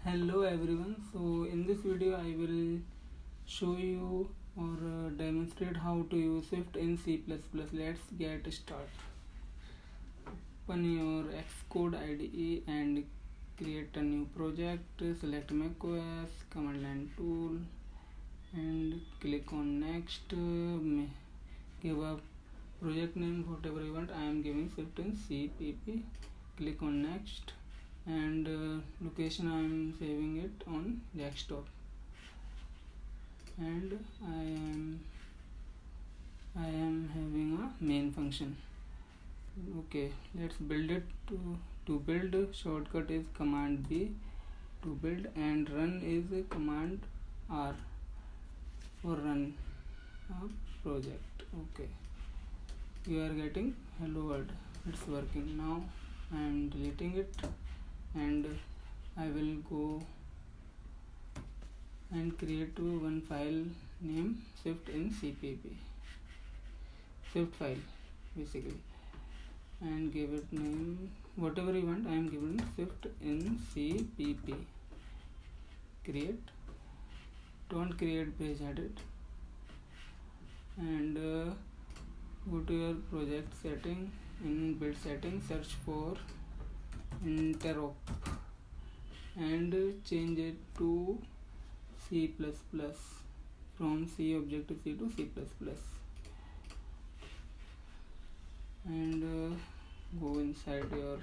Hello everyone. So in this video I will show you or demonstrate how to use Swift in C++. Let's get started. Open your Xcode IDE and create a new project. Select macOS, command line tool and click on next. Give a project name whatever you want. I am giving Swift in CPP. Click on next. And location I am saving it on desktop, and I am having a main function. Okay, let's build it. To build, shortcut is command B to build, and run is command R for run a project. Okay, you are getting hello world. It's working now. I am deleting it, and I will go and create one file named Swift in CPP, Swift file basically, and give it name whatever you want. I am giving Swift in CPP. Create. Don't create page edit, and go to your project setting. In build setting, search for Interop and change it to C++, from C Objective-C to C++, and go inside your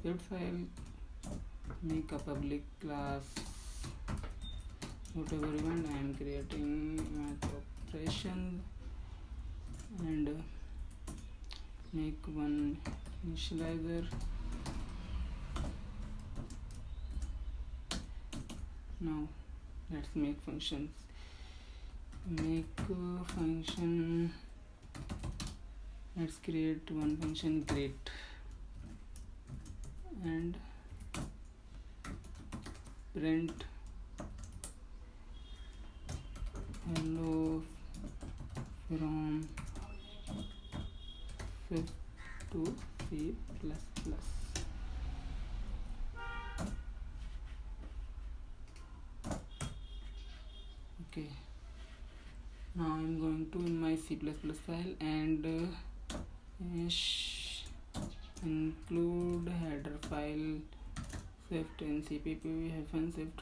Swift file, make a public class whatever you want. I am creating math operation, and make one initializer. Now let's make functions. Make a function. Let's create one function great, and print hello from Swift to C++. Okay, now I am going to in my C++ file and include header file Swift in CPP -Swift,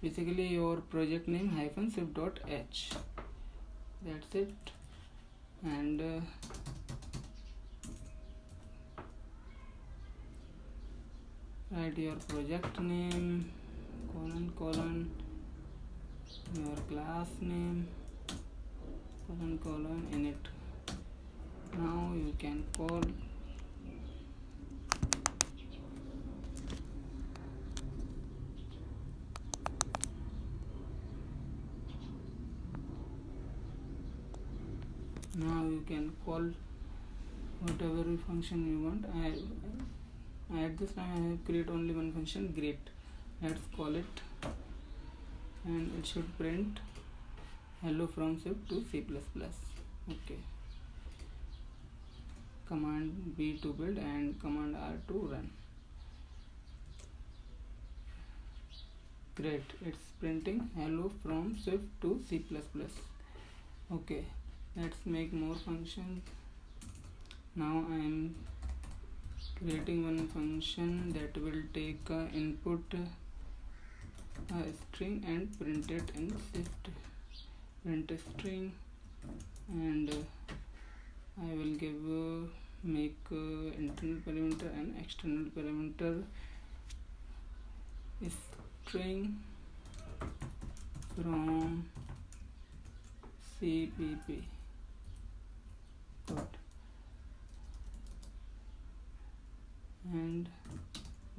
basically your project name -Swift.h. That's it, and write your project name colon your class name colon init. Now you can call whatever function you want. At this time I have create only one function, great. Let's call it, and it should print hello from Swift to C++. Okay, command B to build and command R to run. Great, it's printing hello from Swift to C++. Okay, let's make more functions. Now I am creating one function that will take input a string and print it in Swift. Print a string, and I will give make internal parameter and external parameter string from CPP. Good. And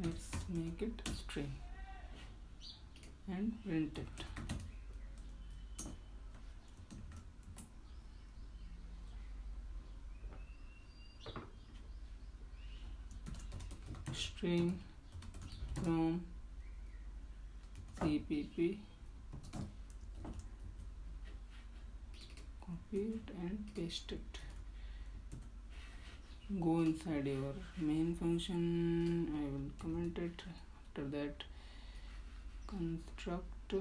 let's make it string and print it. String from CPP. Copy it and paste it. Go inside your main function. I will comment it. After that construct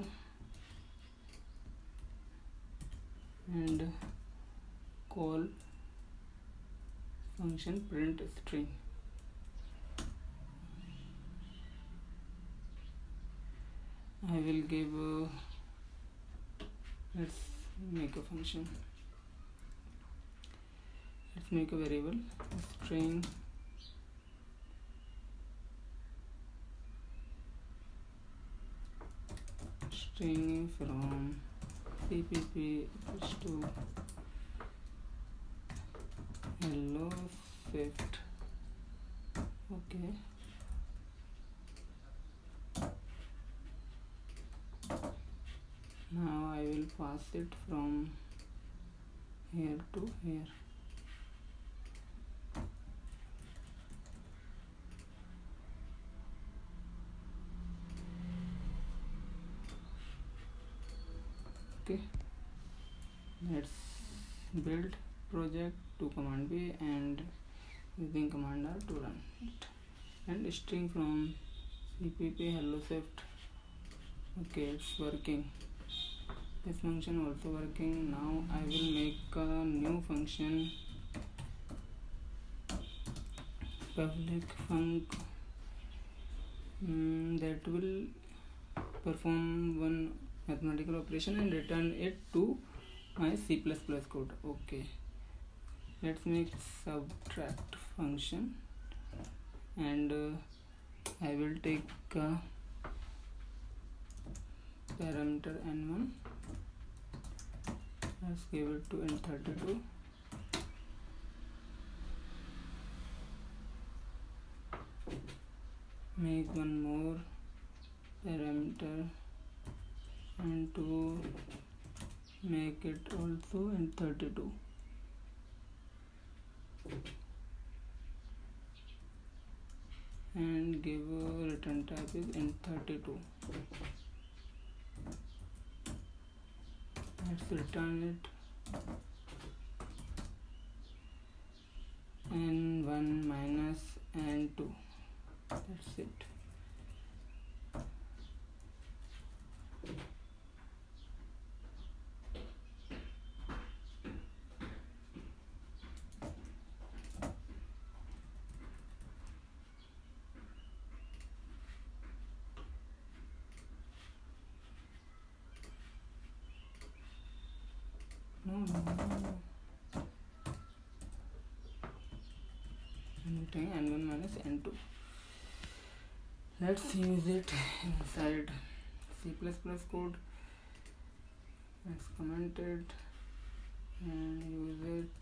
and call function print string. I will give let's make a function. Let's make a variable string from cpp equals to hello Swift. Okay, now I will pass it from here to here. Okay, let's build project to command B and using command R to run it. And string from cpp hello Swift. Okay, it's working. This function also working. Now I will make a new function, public func that will perform one mathematical operation and return it to my C++ code. Okay, let's make subtract function and I will take parameter n1. Let's give it to n32. Make one more parameter and to make it also n32. And give a return type is n32. Let's return it n1 minus n2. That's it. No. N1 minus n2. Let's use it inside C++ code. Let's comment it and use it.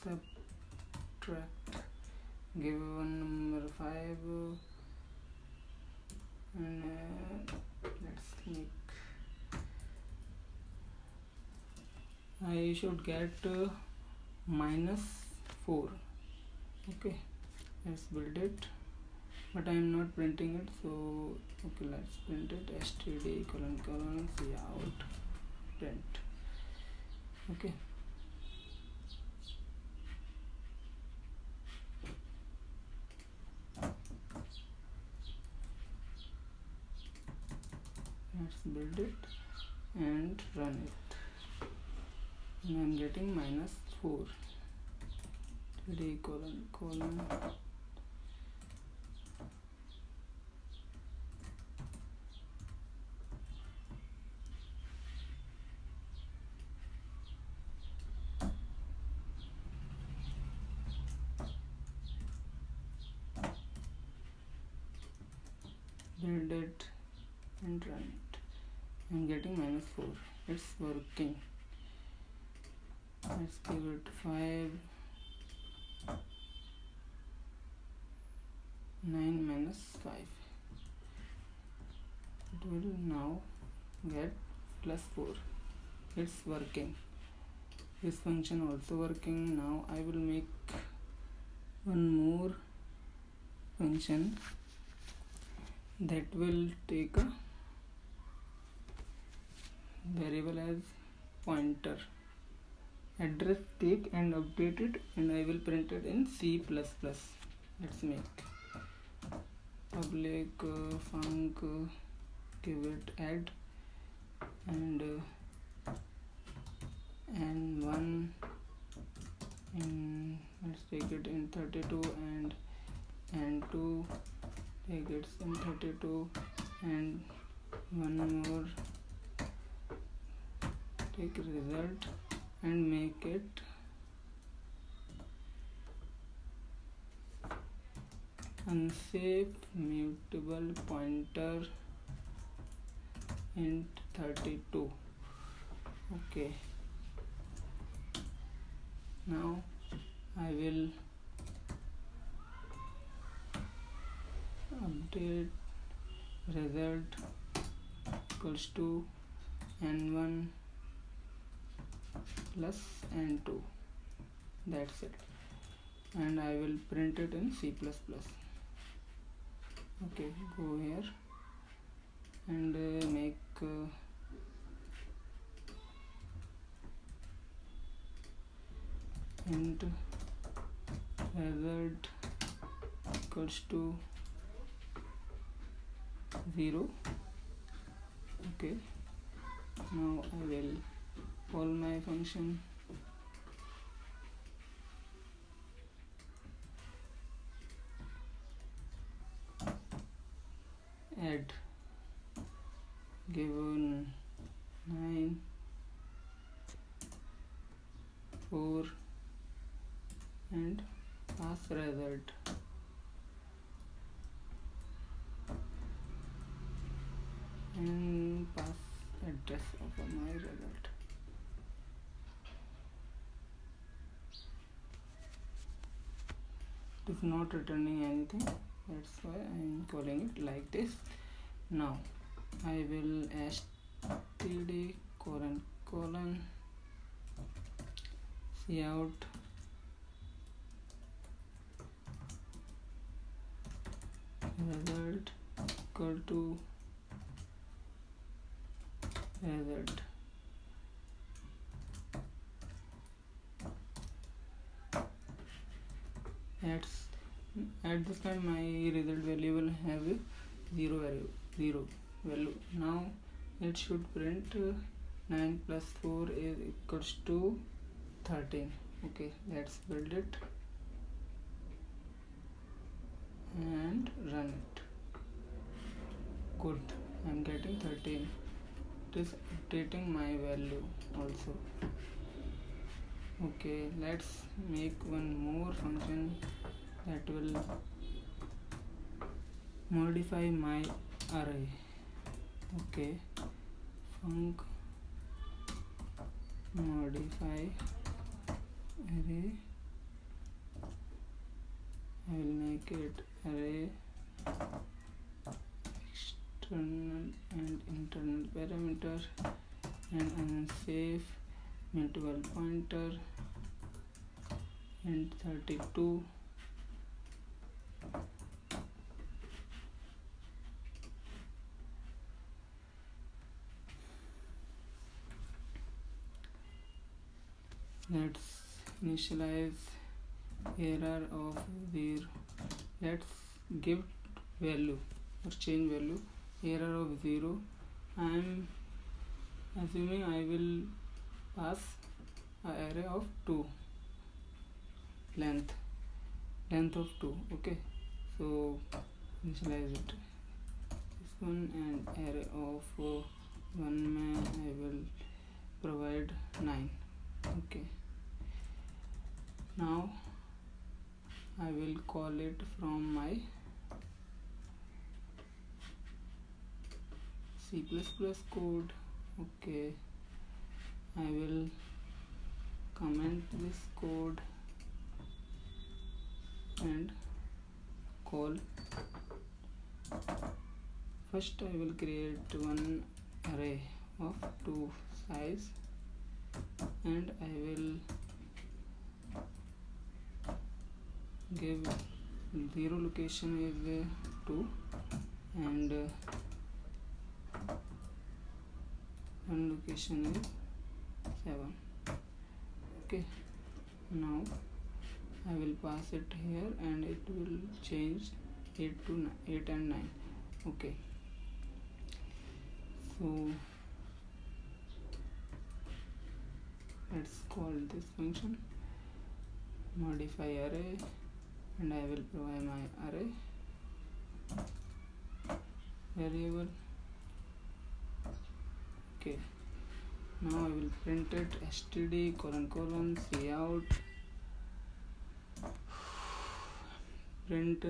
Subtract. Give one number 5 and let's make. I should get -4. Okay, let's build it, but I am not printing it, so okay, let's print it. std : cout print. Okay, let's build it and run it. And I am getting -4. std : build it and run it. I'm getting -4. It's working. Let's give it 5. 9 minus 5. It will now get +4. It's working. This function also working. Now I will make one more function that will take a variable as pointer address take and update it, and I will print it in C++. Let's make public func give it add and n1 in, let's take it in 32, and n2 take it in 32, and one more take result and make it unsafe mutable pointer int 32. Okay, now I will update result equals to n1 plus n2, that's it, and I will print it in C++. Okay, go here and make int result equals to 0. Okay, now I will call my function add given 9 4 and pass result. And pass address of my result. It is not returning anything, that's why I am calling it like this. Now I will std colon cout result equal to result. At this time my result value will have a 0 value. Now it should print 9 plus 4 is equals to 13. Okay, let's build it and run it. Good, I'm getting 13. It is updating my value also. Okay, let's make one more function that will modify my array. Okay, func modify array. I will make it array external and internal parameter and unsafe mutable pointer int 32. Let's initialize error of 0. Let's give value or change value error of 0. I am assuming I will pass an array of 2 length of 2. Okay, so initialize it this one, and array of 1 I will provide 9. Okay, now I will call it from my C++ code. Okay, I will comment this code and call. First I will create one array of 2 size, and I will give 0 location is 2 and 1 location is 7. Okay, now I will pass it here and it will change 8 to 8 and 9. Okay, so let's call this function modify array, and I will provide my array variable. Okay, now I will print it std : cout print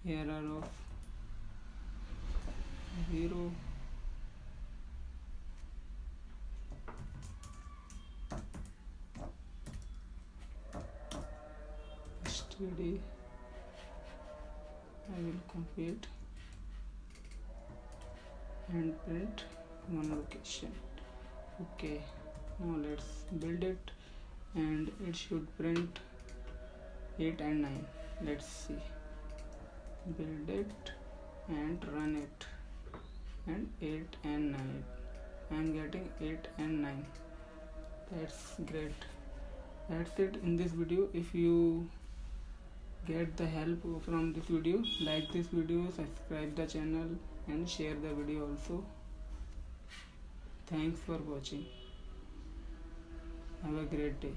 error of 0, std. I will copy it and print one location. Okay, now let's build it, and it should print 8 and 9. Let's see, build it and run it, and 8 and 9. I'm getting 8 and 9. That's great. That's it in this video. If you get the help from this video, like this video, subscribe the channel and share the video also. Thanks for watching. Have a great day.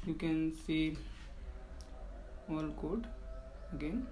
You can see all code again.